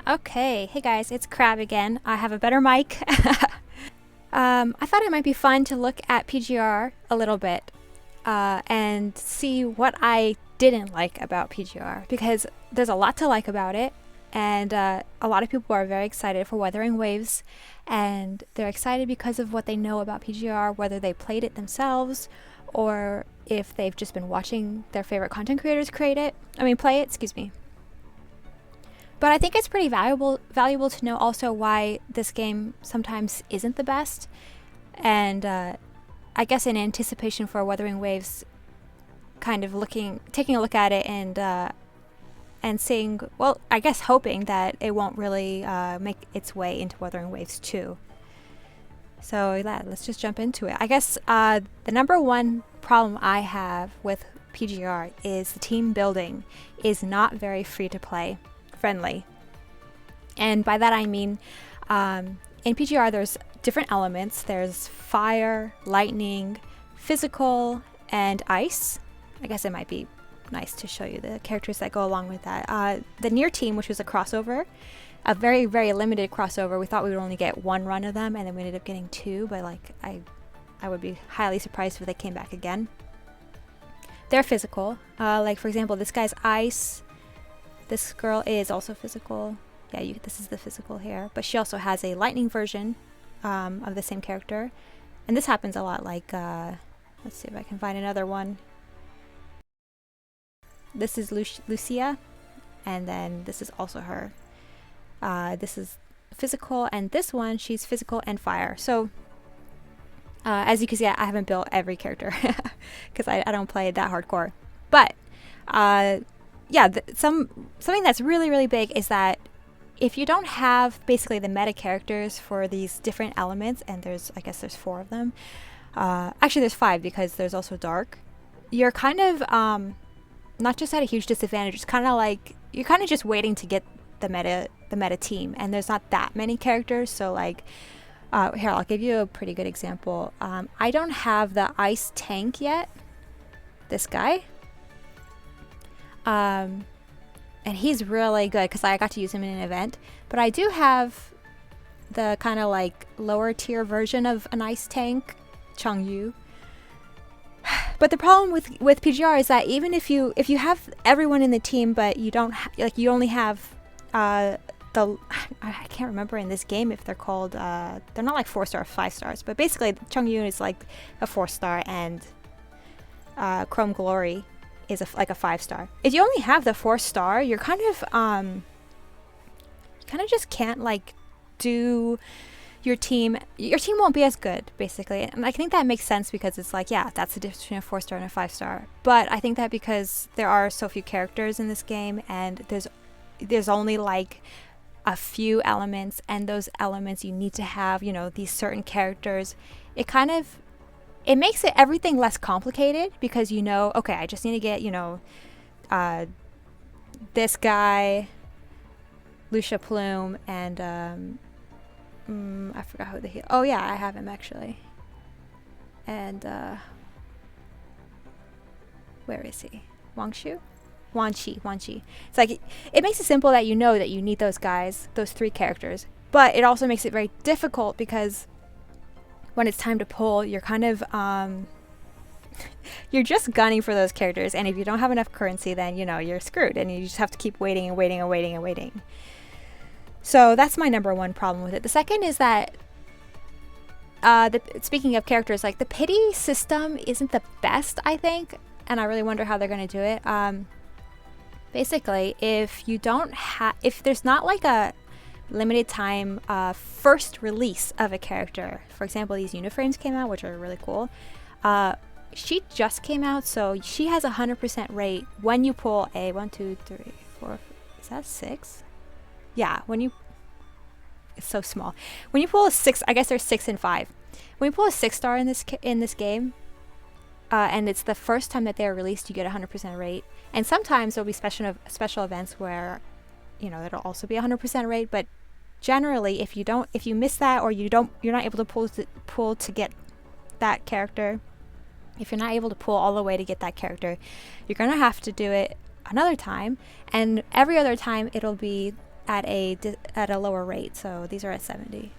Okay, hey guys, it's Crab again. I have a better mic. I thought it might be fun to look at PGR a little bit and see what I didn't like about PGR because there's a lot to like about it, and a lot of people are very excited for Wuthering Waves, and they're excited because of what they know about PGR, whether they played it themselves or if they've just been watching their favorite content creators play it, excuse me. But I think it's pretty valuable to know also why this game sometimes isn't the best. And I guess in anticipation for Wuthering Waves, kind of taking a look at it and seeing, well, I guess hoping that it won't really make its way into Wuthering Waves 2. So yeah, let's just jump into it. I guess the number one problem I have with PGR is the team building is not very free to play friendly. And by that I mean in PGR there's different elements. There's fire, lightning, physical, and ice. I guess it might be nice to show you the characters that go along with that. The near team, which was a crossover, a very, very limited crossover. We thought we would only get one run of them, and then we ended up getting two, but like I would be highly surprised if they came back again. They're physical. Like for example, this guy's ice. This girl is also physical. Yeah, this is the physical here. But she also has a lightning version of the same character. And this happens a lot, like, let's see if I can find another one. This is Lucia, and then this is also her. This is physical, and this one, she's physical and fire. So, as you can see, I haven't built every character because I don't play that hardcore. But, yeah, something that's really, really big is that if you don't have basically the meta characters for these different elements, and I guess there's 4 of them. Actually, there's 5 because there's also dark. You're kind of not just at a huge disadvantage. It's kind of like you're kind of just waiting to get the meta team, and there's not that many characters. So like, here, I'll give you a pretty good example. I don't have the ice tank yet. This guy. And he's really good because I got to use him in an event. But I do have the kind of like lower tier version of an ice tank, Changyu. But the problem with PGR is that even if you have everyone in the team, but you don't you only have I can't remember in this game if they're called they're not like 4-star or 5 stars, but basically Changyu is like a 4-star, and Chrome Glory is like a 5-star. If you only have the 4-star, you're kind of just can't like do your team won't be as good, basically. And I think that makes sense because it's like, yeah, that's the difference between a 4-star and a 5-star. But I think that because there are so few characters in this game, and there's only like a few elements, and those elements you need to have, these certain characters, it makes everything less complicated because okay, I just need to get, this guy, Lucia Plume, and I forgot who oh yeah, I have him actually. And where is he? Wan Qi. It's like it makes it simple that that you need those guys, those 3 characters, but it also makes it very difficult because when it's time to pull, you're kind of you're just gunning for those characters, and if you don't have enough currency, then you're screwed, and you just have to keep waiting and waiting and waiting and waiting. So that's my number one problem with it. The second is that speaking of characters, like the pity system isn't the best, I think, and I really wonder how they're going to do it. Basically, if there's not like a limited time first release of a character, for example, these uniframes came out, which are really cool. She just came out, so she has 100% rate when you pull a 1, 2, 3, 4. Is that 6? Yeah, it's so small. When you pull a 6, I guess there's 6 and 5. When you pull a 6-star in this game, and it's the first time that they are released, you get 100% rate. And sometimes there'll be special events where, it'll also be 100% rate. But generally, if you miss that, or you're not able to pull to get that character, if you're not able to pull all the way to get that character, you're gonna have to do it another time, and every other time it'll be at a lower rate. So these are at 70.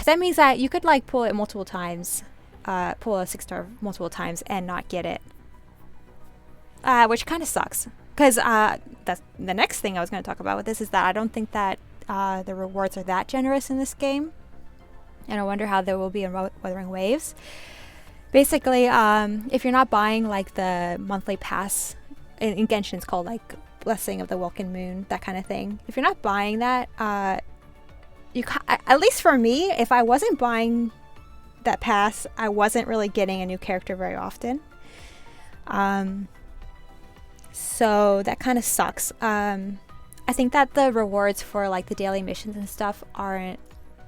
That means that you could like pull it multiple times, pull a 6-star multiple times and not get it, which kind of sucks. Because that's the next thing I was going to talk about with this is that I don't think that the rewards are that generous in this game, and I wonder how there will be in Wuthering Waves. Basically, if you're not buying like the monthly pass, in Genshin it's called like Blessing of the Welkin Moon, that kind of thing. If you're not buying that, at least for me, if I wasn't buying that pass, I wasn't really getting a new character very often. So that kind of sucks. I think that the rewards for like the daily missions and stuff aren't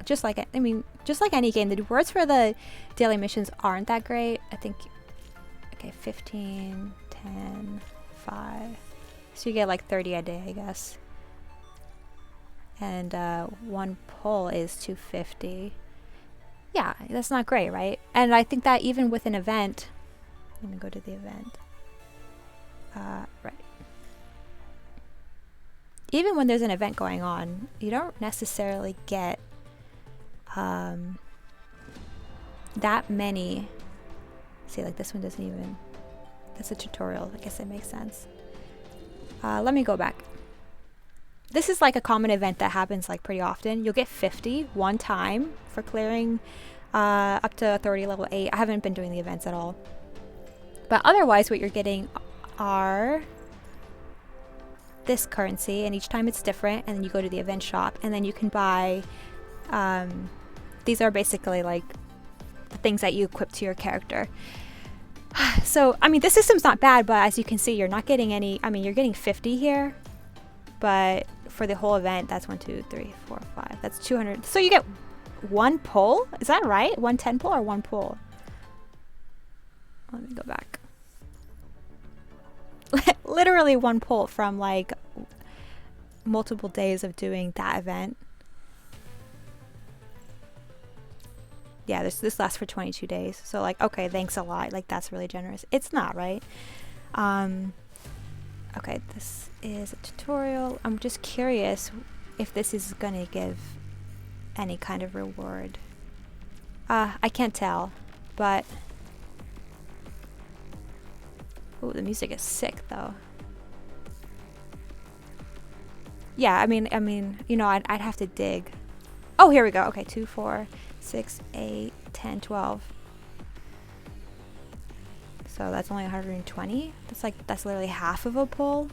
just like any game. The rewards for the daily missions aren't that great. I think 15, 10, 5. So you get like 30 a day, I guess. And one pull is 250. Yeah, that's not great, right? And I think that even with an event, let me go to the event. Right. Even when there's an event going on, you don't necessarily get that many. See, like this one doesn't even. That's a tutorial. I guess it makes sense. Let me go back. This is like a common event that happens like pretty often. You'll get 50 one time for clearing up to authority level 8. I haven't been doing the events at all. But otherwise what you're getting are this currency, and each time it's different, and then you go to the event shop and then you can buy these are basically like the things that you equip to your character. So I mean, this system's not bad, but as you can see, you're not getting any. I mean, you're getting 50 here, but for the whole event, that's 1, 2, 3, 4, 5. That's 200. So you get one pull. Is that right? 110 pull or one pull? Let me go back. Literally one pull from like multiple days of doing that event. Yeah, this lasts for 22 days. So like, okay, thanks a lot. Like that's really generous. It's not, right? Okay, this is a tutorial. I'm just curious if this is gonna give any kind of reward. I can't tell, but ooh, the music is sick though. Yeah, I mean, you know, I'd have to dig. Oh, here we go. Okay, 2, 4, 6, 8, 10, 12. So that's only 120. That's literally half of a pull.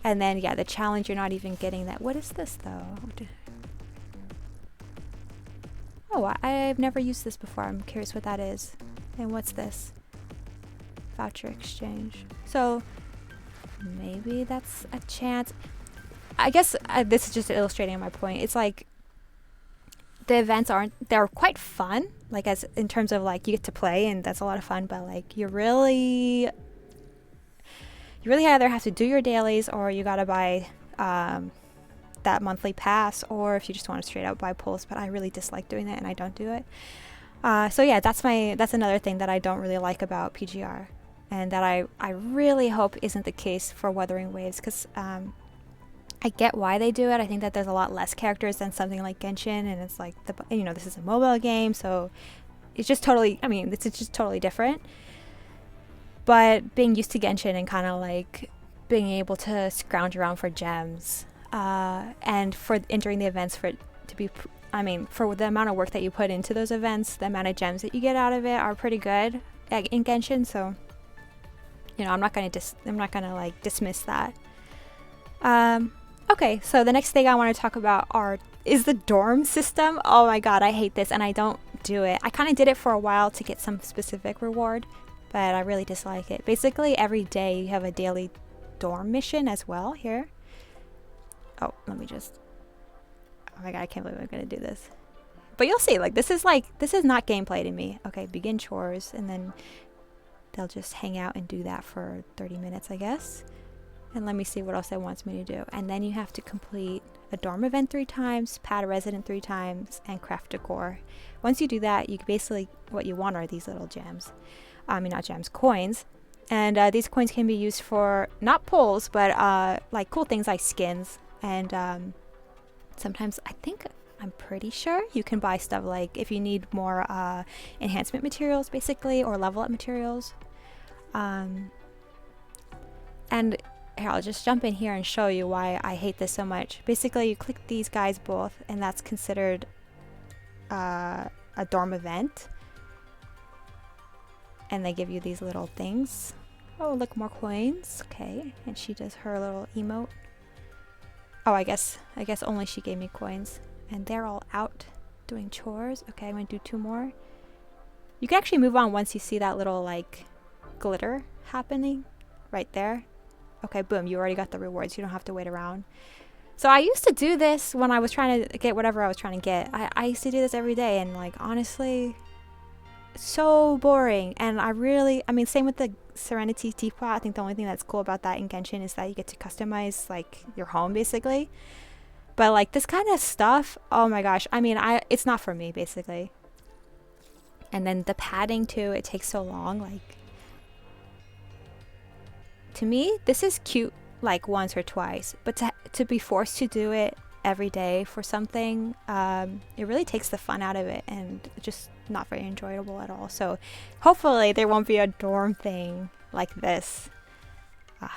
And then yeah, the challenge, you're not even getting that. What is this though? Oh, I've never used this before. I'm curious what that is. And what's this? Voucher exchange. So maybe that's a chance. I guess this is just illustrating my point. It's like the events they're quite fun, like as in terms of like you get to play and that's a lot of fun, but like you really either have to do your dailies or you gotta buy that monthly pass, or if you just want to straight out buy pulls. But I really dislike doing that and I don't do it. So yeah, that's another thing that I don't really like about PGR, and that I really hope isn't the case for Wuthering Waves, because I get why they do it. I think that there's a lot less characters than something like Genshin, and it's like this is a mobile game, so it's just totally. I mean, it's just totally different. But being used to Genshin and kind of like being able to scrounge around for gems, and for entering the events, for it to be, I mean, for the amount of work that you put into those events, the amount of gems that you get out of it are pretty good in Genshin. So, you know, I'm not gonna like dismiss that. Okay, so the next thing I want to talk about is the dorm system. Oh my god, I hate this and I don't do it. I kind of did it for a while to get some specific reward, but I really dislike it. Basically, every day you have a daily dorm mission as well here. Oh, let me just... Oh my god, I can't believe I'm going to do this. But you'll see, this is not gameplay to me. Okay, begin chores, and then they'll just hang out and do that for 30 minutes, I guess. And let me see what else it wants me to do. And then you have to complete a dorm event 3 times, pad a resident 3 times, and craft decor. Once you do that, you basically, what you want are these little gems. I mean, not gems, coins. And these coins can be used for not pulls, but like cool things like skins. And sometimes I'm pretty sure you can buy stuff like if you need more enhancement materials, basically, or level up materials. And here, I'll just jump in here and show you why I hate this so much. Basically, you click these guys both, and that's considered a dorm event. And they give you these little things. Oh, look, more coins. Okay, and she does her little emote. Oh, I guess only she gave me coins. And they're all out doing chores. Okay, I'm gonna do 2 more. You can actually move on once you see that little like glitter happening right there. Okay, boom, you already got the rewards. You don't have to wait around. So I used to do this when I was trying to get whatever I was trying to get. I used to do this every day, and like honestly, so boring. And I mean, same with the Serenity teapot. I think the only thing that's cool about that in Genshin is that you get to customize like your home basically. But like this kind of stuff, oh my gosh, I mean, it's not for me basically. And then the padding too, it takes so long. Like, to me, this is cute like once or twice, but to be forced to do it every day for something, it really takes the fun out of it, and just not very enjoyable at all. So hopefully there won't be a dorm thing like this.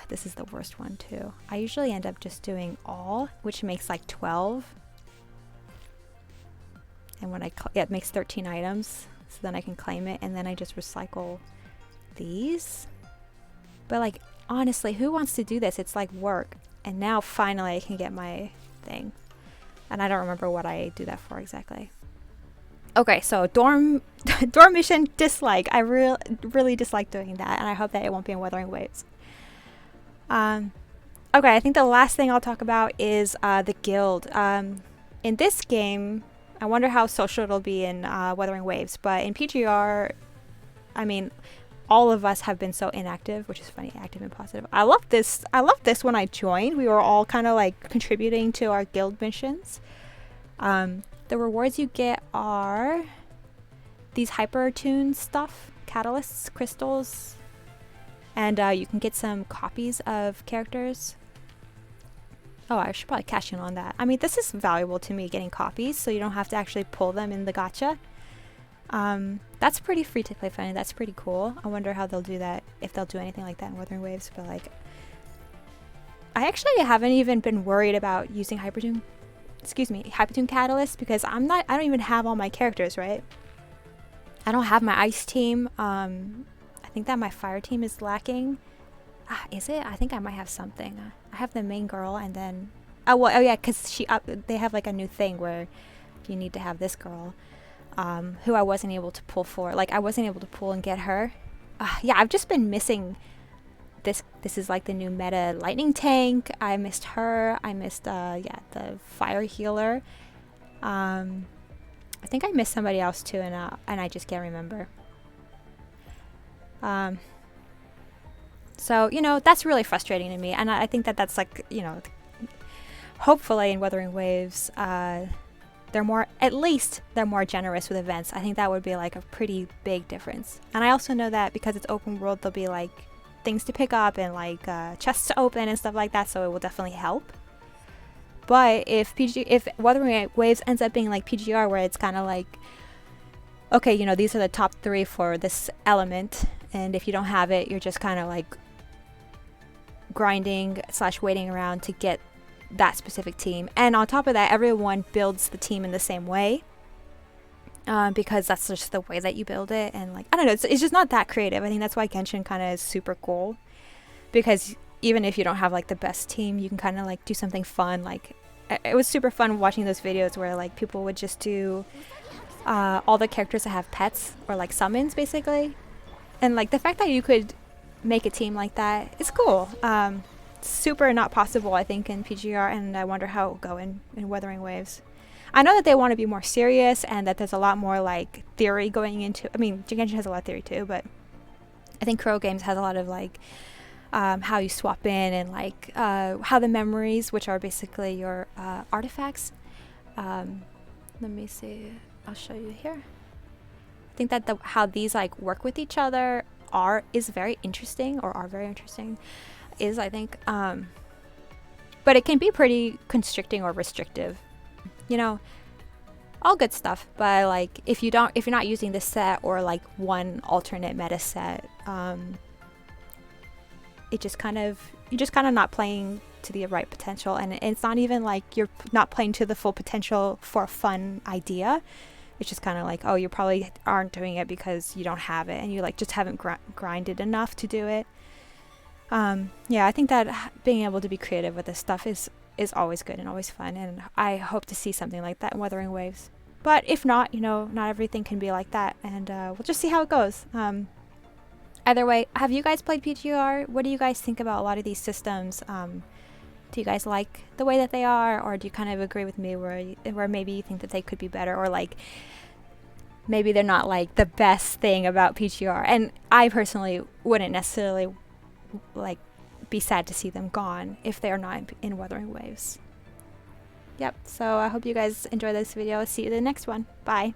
This is the worst one too. I usually end up just doing all, which makes like 12. And when it makes 13 items, so then I can claim it, and then I just recycle these. But like, honestly, who wants to do this? It's like work. And now finally I can get my thing. And I don't remember what I do that for exactly. Okay, so dorm mission dislike. I really dislike doing that, and I hope that it won't be in Wuthering Waves. Okay, I think the last thing I'll talk about is the guild. In this game, I wonder how social it'll be in Wuthering Waves, but in PGR, I mean, all of us have been so inactive, which is funny, active and positive. I love this when I joined. We were all kind of like contributing to our guild missions. The rewards you get are these hyper-tune stuff, catalysts, crystals, and you can get some copies of characters. Oh, I should probably cash in on that. I mean, this is valuable to me, getting copies, so you don't have to actually pull them in the gacha. That's pretty free to play funny. That's pretty cool. I wonder how they'll do that, if they'll do anything like that in Wuthering Waves. But like, I actually haven't even been worried about using hypertune catalyst, because I don't even have all my characters, right? I don't have my ice team. I think that my fire team is lacking. Is it? I think I might have something. I have the main girl, and then oh yeah, because they have like a new thing where you need to have this girl, who I wasn't able to pull for. Like, I wasn't able to pull and get her. Yeah, I've just been missing this. This is like the new meta lightning tank. I missed her. I missed yeah, the fire healer. I think I missed somebody else too, and I just can't remember. So, you know, that's really frustrating to me, and I think that that's like, you know, hopefully in Wuthering Waves, they're more generous with events. I think that would be like a pretty big difference. And I also know that because it's open world, there'll be like things to pick up and like chests to open and stuff like that, so it will definitely help. But if Wuthering Waves ends up being like PGR, where it's kind of like, okay, you know, these are the top 3 for this element, and if you don't have it, you're just kind of like grinding / waiting around to get that specific team. And on top of that, everyone builds the team in the same way, because that's just the way that you build it. And like, I don't know, it's just not that creative. I think that's why Genshin kind of is super cool, because even if you don't have like the best team, you can kind of like do something fun. Like, it was super fun watching those videos where like people would just do all the characters that have pets or like summons basically. And like the fact that you could make a team like that is cool. Super not possible, I think, in PGR, and I wonder how it will go in Wuthering Waves. I know that they want to be more serious, and that there's a lot more like theory going into. I mean, Genshin has a lot of theory too, but I think Crow Games has a lot of like how you swap in, and like how the memories, which are basically your artifacts. Let me see. I'll show you here. I think that how these like work with each other is very interesting, or are very interesting, is I think, but it can be pretty constricting or restrictive, you know, all good stuff. But like if you're not using this set or like one alternate meta set, you're just kind of not playing to the right potential, and it's not even like you're not playing to the full potential for a fun idea. It's just kind of like, oh, you probably aren't doing it because you don't have it, and you like just haven't grinded enough to do it. Yeah, I think that being able to be creative with this stuff is always good and always fun, and I hope to see something like that in Wuthering Waves. But if not, you know, not everything can be like that, and we'll just see how it goes. Either way, have you guys played PGR? What do you guys think about a lot of these systems? Do you guys like the way that they are, or do you kind of agree with me where maybe you think that they could be better, or like maybe they're not like the best thing about PGR? And I personally wouldn't necessarily like be sad to see them gone if they're not in Wuthering Waves. Yep, so I hope you guys enjoy this video. See you in the next one. Bye.